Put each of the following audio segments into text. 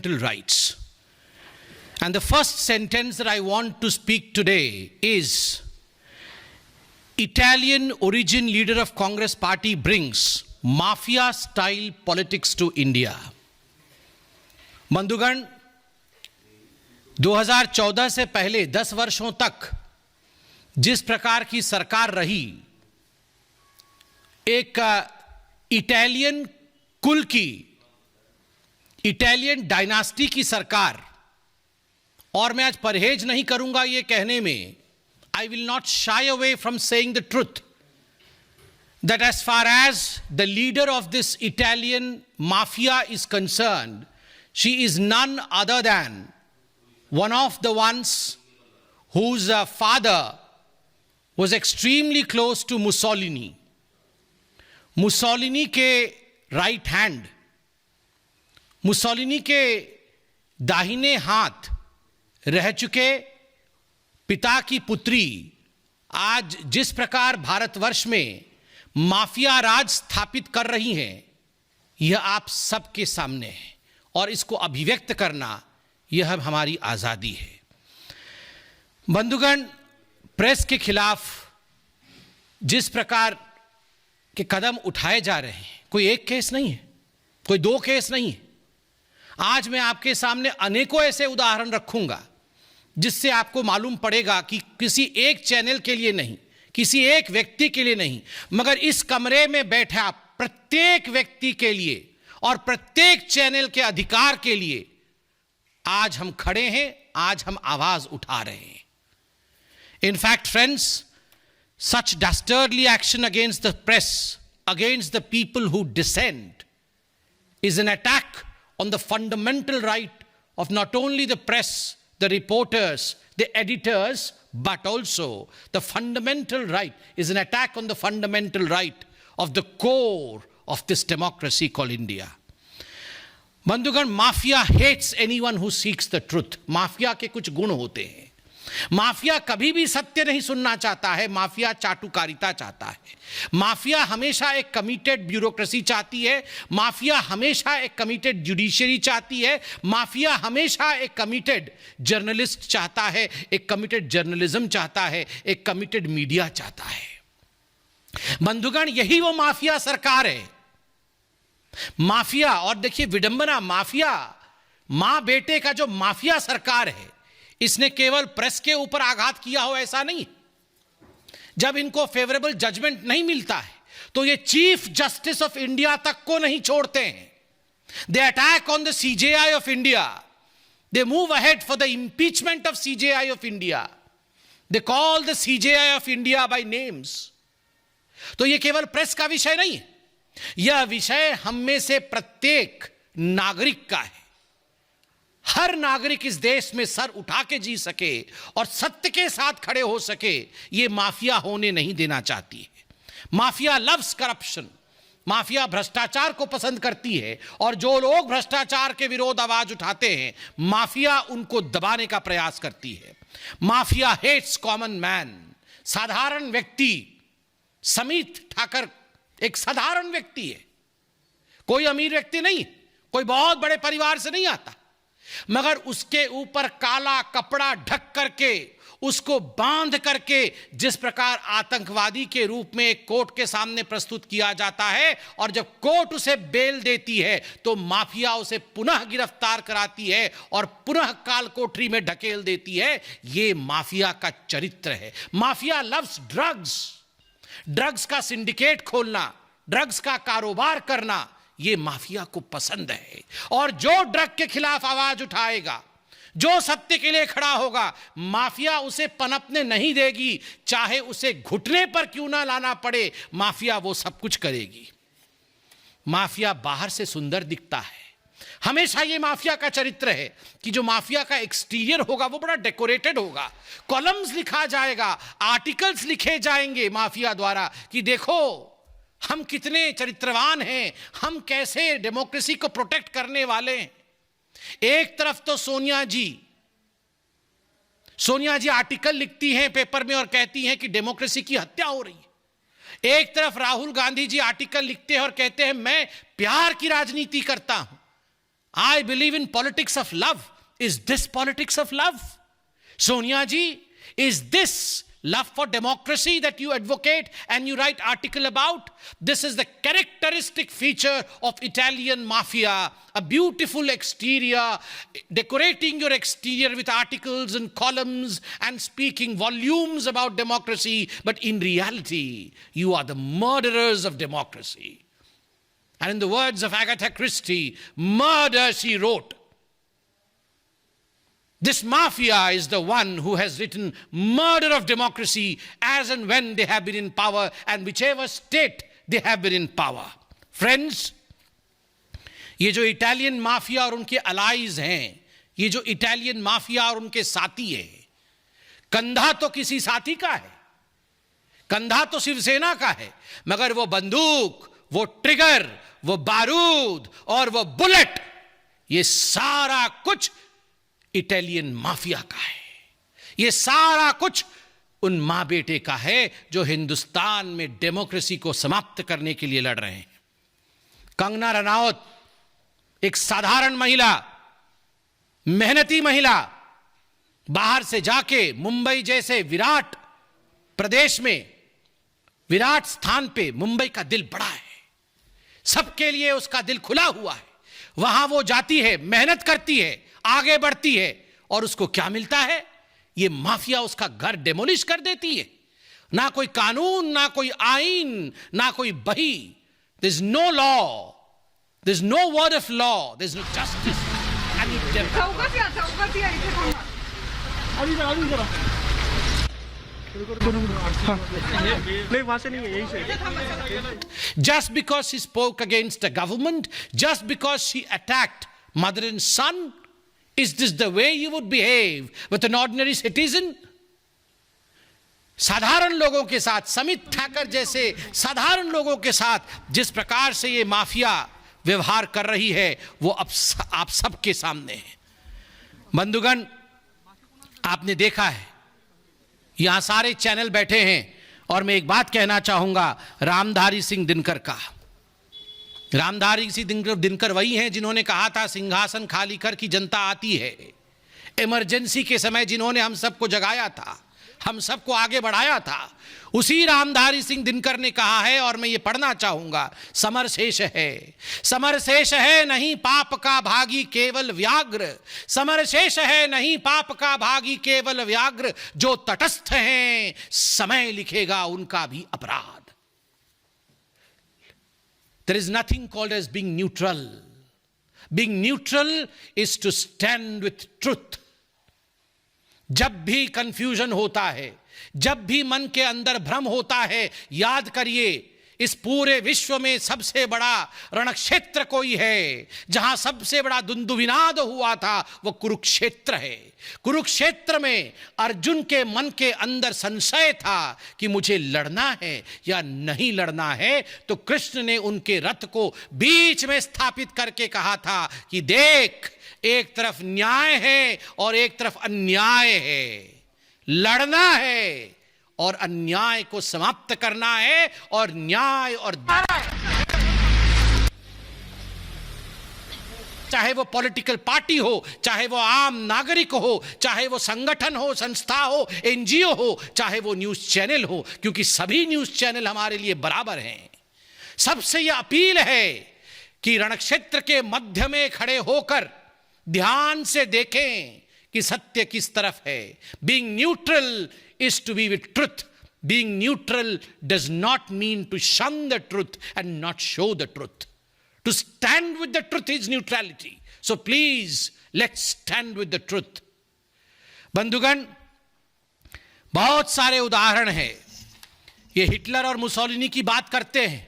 fundamental rights. And the first sentence that I want to speak today is, Italian origin leader of Congress party brings mafia style politics to India. बंधुगण, 2014 से पहले 10 वर्षों तक जिस प्रकार की सरकार रही, एक इटालियन कुल की, इटालियन डायनास्टी की सरकार, और मैं आज परहेज नहीं करूंगा ये कहने में, I will not shy away from saying the truth, that as far as the leader of this Italian mafia is concerned, she is none other than one of the ones whose father was extremely close to Mussolini. Mussolini के right hand, Mussolini के दाहिने हाथ रह चुके पिता की पुत्री आज जिस प्रकार भारतवर्ष में माफिया राज स्थापित कर रही हैं, यह आप सबके सामने है और इसको अभिव्यक्त करना यह हमारी आजादी है। बंधुगण, प्रेस के खिलाफ जिस प्रकार के कदम उठाए जा रहे हैं, कोई एक केस नहीं है, कोई दो केस नहीं है। आज मैं आपके सामने अनेकों ऐसे उदाहरण रखूंगा जिससे आपको मालूम पड़ेगा कि किसी एक चैनल के लिए नहीं, किसी एक व्यक्ति के लिए नहीं, मगर इस कमरे में बैठा प्रत्येक व्यक्ति के लिए और प्रत्येक चैनल के अधिकार के लिए आज हम खड़े हैं, आज हम आवाज उठा रहे हैं। In fact friends, such dastardly action against the press, against the people who dissent, is an attack on the fundamental right of not only the press, the reporters, the editors, but also the fundamental right, is an attack on the fundamental right of the core of this democracy called India. बंधुगण, mafia hates anyone who seeks the truth. Mafia के कुछ गुण होते हैं। Mafia कभी भी सत्य नहीं सुनना चाहता है, माफिया चाटुकारिता चाहता है। माफिया हमेशा एक कमिटेड ब्यूरोक्रेसी चाहती है, माफिया हमेशा एक कमिटेड जुडिशरी चाहती है, माफिया हमेशा एक कमिटेड जर्नलिस्ट चाहता है, एक कमिटेड जर्नलिज्म चाहता है, एक कमिटेड मीडिया चाहता है। बंधुगण, यही वो माफिया सरकार है। माफिया, और देखिए विडंबना, माफिया मां बेटे का जो माफिया सरकार है, इसने केवल प्रेस के ऊपर आघात किया हो ऐसा नहीं। जब इनको फेवरेबल जजमेंट नहीं मिलता है तो ये चीफ जस्टिस ऑफ इंडिया तक को नहीं छोड़ते हैं। They attack on the CJI of India, they move ahead for the impeachment of CJI of India, they call the CJI of India by names. तो ये केवल प्रेस का विषय नहीं है, यह विषय हम में से प्रत्येक नागरिक का है। हर नागरिक इस देश में सर उठा के जी सके और सत्य के साथ खड़े हो सके, ये माफिया होने नहीं देना चाहती है। माफिया लव्स करप्शन, माफिया भ्रष्टाचार को पसंद करती है, और जो लोग भ्रष्टाचार के विरोध आवाज उठाते हैं, माफिया उनको दबाने का प्रयास करती है। माफिया हेट्स कॉमन मैन, साधारण व्यक्ति। समीत ठाकर एक साधारण व्यक्ति है, कोई अमीर व्यक्ति नहीं, कोई बहुत बड़े परिवार से नहीं आता, मगर उसके ऊपर काला कपड़ा ढक करके, उसको बांध करके जिस प्रकार आतंकवादी के रूप में कोर्ट के सामने प्रस्तुत किया जाता है, और जब कोर्ट उसे बेल देती है तो माफिया उसे पुनः गिरफ्तार कराती है और पुनः काल कोठरी में ढकेल देती है। यह माफिया का चरित्र है। माफिया लव्स ड्रग्स, ड्रग्स का सिंडिकेट खोलना, ड्रग्स का कारोबार करना, ये माफिया को पसंद है। और जो ड्रग के खिलाफ आवाज उठाएगा, जो सत्य के लिए खड़ा होगा, माफिया उसे पनपने नहीं देगी, चाहे उसे घुटने पर क्यों ना लाना पड़े, माफिया वो सब कुछ करेगी। माफिया बाहर से सुंदर दिखता है, हमेशा ये माफिया का चरित्र है कि जो माफिया का एक्सटीरियर होगा वो बड़ा डेकोरेटेड होगा, कॉलम्स लिखा जाएगा, आर्टिकल्स लिखे जाएंगे माफिया द्वारा कि देखो हम कितने चरित्रवान हैं, हम कैसे डेमोक्रेसी को प्रोटेक्ट करने वाले हैं। एक तरफ तो सोनिया जी आर्टिकल लिखती हैं पेपर में और कहती हैं कि डेमोक्रेसी की हत्या हो रही है। एक तरफ राहुल गांधी जी आर्टिकल लिखते हैं और कहते हैं मैं प्यार की राजनीति करता हूं। I believe in politics of love. Is this politics of love? Sonia ji, is this love for democracy that you advocate and you write article about? This is the characteristic feature of Italian mafia. A beautiful exterior, decorating your exterior with articles and columns and speaking volumes about democracy. But in reality, you are the murderers of democracy. And in the words of Agatha Christie, murder, she wrote. This mafia is the one who has written murder of democracy as and when they have been in power and whichever state they have been in power. Friends, ये जो Italian mafia और उनके allies हैं, ये जो Italian mafia और उनके साथी हैं, कंधा तो किसी साथी का है, कंधा तो शिवसेना का है, मगर वो बंदूक, वो ट्रिगर, वो बारूद और वो बुलेट, ये सारा कुछ इटालियन माफिया का है। ये सारा कुछ उन मां बेटे का है जो हिंदुस्तान में डेमोक्रेसी को समाप्त करने के लिए लड़ रहे हैं। कंगना रनौत एक साधारण महिला, मेहनती महिला, बाहर से जाके मुंबई जैसे विराट प्रदेश में, विराट स्थान पे मुंबई का दिल बड़ा है, सबके लिए उसका दिल खुला हुआ है। वहां वो जाती है, मेहनत करती है, आगे बढ़ती है और उसको क्या मिलता है? ये माफिया उसका घर डेमोलिश कर देती है। ना कोई कानून, ना कोई आईन, ना कोई बही। There is no law, there is no word of law, there is no justice. Just because she spoke against the government, just because she attacked mother and son, is this the way you would behave with an ordinary citizen? साधारण लोगों के साथ, समित ठाकर जैसे साधारण लोगों के साथ जिस प्रकार से ये माफिया व्यवहार कर रही है, वो अब आप सबके सामने है। बंधुगण, आपने देखा है, यहां सारे चैनल बैठे हैं और मैं एक बात कहना चाहूंगा रामधारी सिंह दिनकर का। रामधारी सिंह दिनकर वही हैं जिन्होंने कहा था सिंहासन खाली कर की जनता आती है। इमरजेंसी के समय जिन्होंने हम सबको जगाया था, हम सबको आगे बढ़ाया था, उसी रामधारी सिंह दिनकर ने कहा है, और मैं ये पढ़ना चाहूंगा, समर शेष है, समर शेष है नहीं पाप का भागी केवल व्याघ्र, समर शेष है नहीं पाप का भागी केवल व्याघ्र, जो तटस्थ हैं समय लिखेगा उनका भी अपराध। There is nothing called as being neutral. Being neutral is to stand with truth. जब भी कंफ्यूजन होता है, जब भी मन के अंदर भ्रम होता है, याद करिए इस पूरे विश्व में सबसे बड़ा रणक्षेत्र कोई है, जहां सबसे बड़ा दुंदुभिनाद हुआ था, वो कुरुक्षेत्र है। कुरुक्षेत्र में अर्जुन के मन के अंदर संशय था कि मुझे लड़ना है या नहीं लड़ना है, तो कृष्ण ने उनके रथ को बीच में स्थापित करके कहा था कि देख, एक तरफ न्याय है और एक तरफ अन्याय है, लड़ना है और अन्याय को समाप्त करना है, और न्याय और चाहे वो पॉलिटिकल पार्टी हो, चाहे वो आम नागरिक हो, चाहे वो संगठन हो, संस्था हो, एनजीओ हो, चाहे वो न्यूज चैनल हो, क्योंकि सभी न्यूज चैनल हमारे लिए बराबर हैं। सबसे यह अपील है कि रणक्षेत्र के मध्य में खड़े होकर ध्यान से देखें कि सत्य किस तरफ है। Being neutral is to be with truth. Being neutral does not mean to shun the truth and not show the truth. To stand with the truth is neutrality. So please, let's stand with the truth. बंधुगण, बहुत सारे उदाहरण हैं। ये Hitler और Mussolini की बात करते हैं,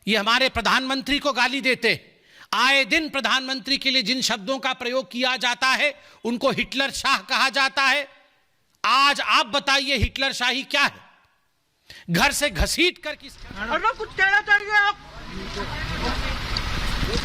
ये हमारे प्रधानमंत्री को गाली देते हैं। आए दिन प्रधानमंत्री के लिए जिन शब्दों का प्रयोग किया जाता है, उनको हिटलर शाह कहा जाता है। आज आप बताइए हिटलर शाही क्या है? घर से घसीट कर किस कुछ कहना चाहिए आप?